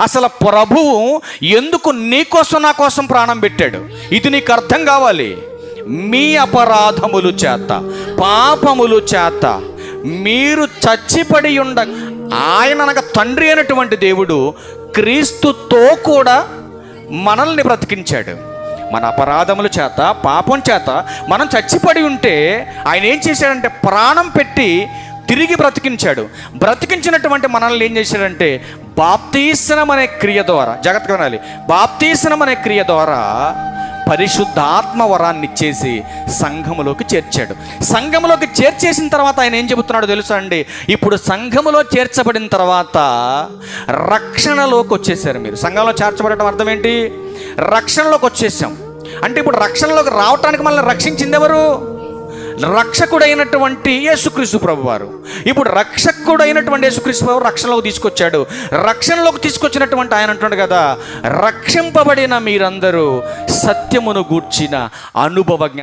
అసలు ప్రభువు ఎందుకు నీకోసం నా కోసం ప్రాణం పెట్టాడు? ఇది నీకు అర్థం కావాలి. మీ అపరాధములు చేత, పాపములు చేత మీరు చచ్చిపడి ఆయన అనగా తండ్రి అయినటువంటి దేవుడు క్రీస్తుతో కూడా మనల్ని బ్రతికించాడు. మన అపరాధముల చేత, పాపం చేత మనం చచ్చిపడి ఉంటే ఆయన ఏం చేశాడంటే ప్రాణం పెట్టి తిరిగి బ్రతికించాడు. బ్రతికించినటువంటి మనల్ని ఏం చేశాడంటే బాప్తీస్నం అనే క్రియ ద్వారా, జాగ్రత్తగా వినాలి, బాప్తీస్నం అనే క్రియ ద్వారా పరిశుద్ధాత్మ వరాన్ని ఇచ్చేసి సంఘములోకి చేర్చాడు. సంఘములోకి చేర్చేసిన తర్వాత ఆయన ఏం చెబుతున్నాడో తెలుసా అండి? ఇప్పుడు సంఘములో చేర్చబడిన తర్వాత రక్షణలోకి వచ్చేసారు. మీరు సంఘంలో చేర్చబడటం అర్థం ఏంటి? రక్షణలోకి వచ్చేసాం అంటే ఇప్పుడు రక్షణలోకి రావటానికి మనల్ని రక్షించింది ఎవరు? రక్షకుడైనటువంటి యేసుక్రీస్తు ప్రభు వారు. ఇప్పుడు రక్షకుడైనటువంటి యేసుక్రీస్తు ప్రభు రక్షణలోకి తీసుకొచ్చాడు. రక్షణలోకి తీసుకొచ్చినటువంటి ఆయన అంటున్నాడు కదా, రక్షింపబడిన మీరందరూ సత్యమును గూర్చిన అనుభవ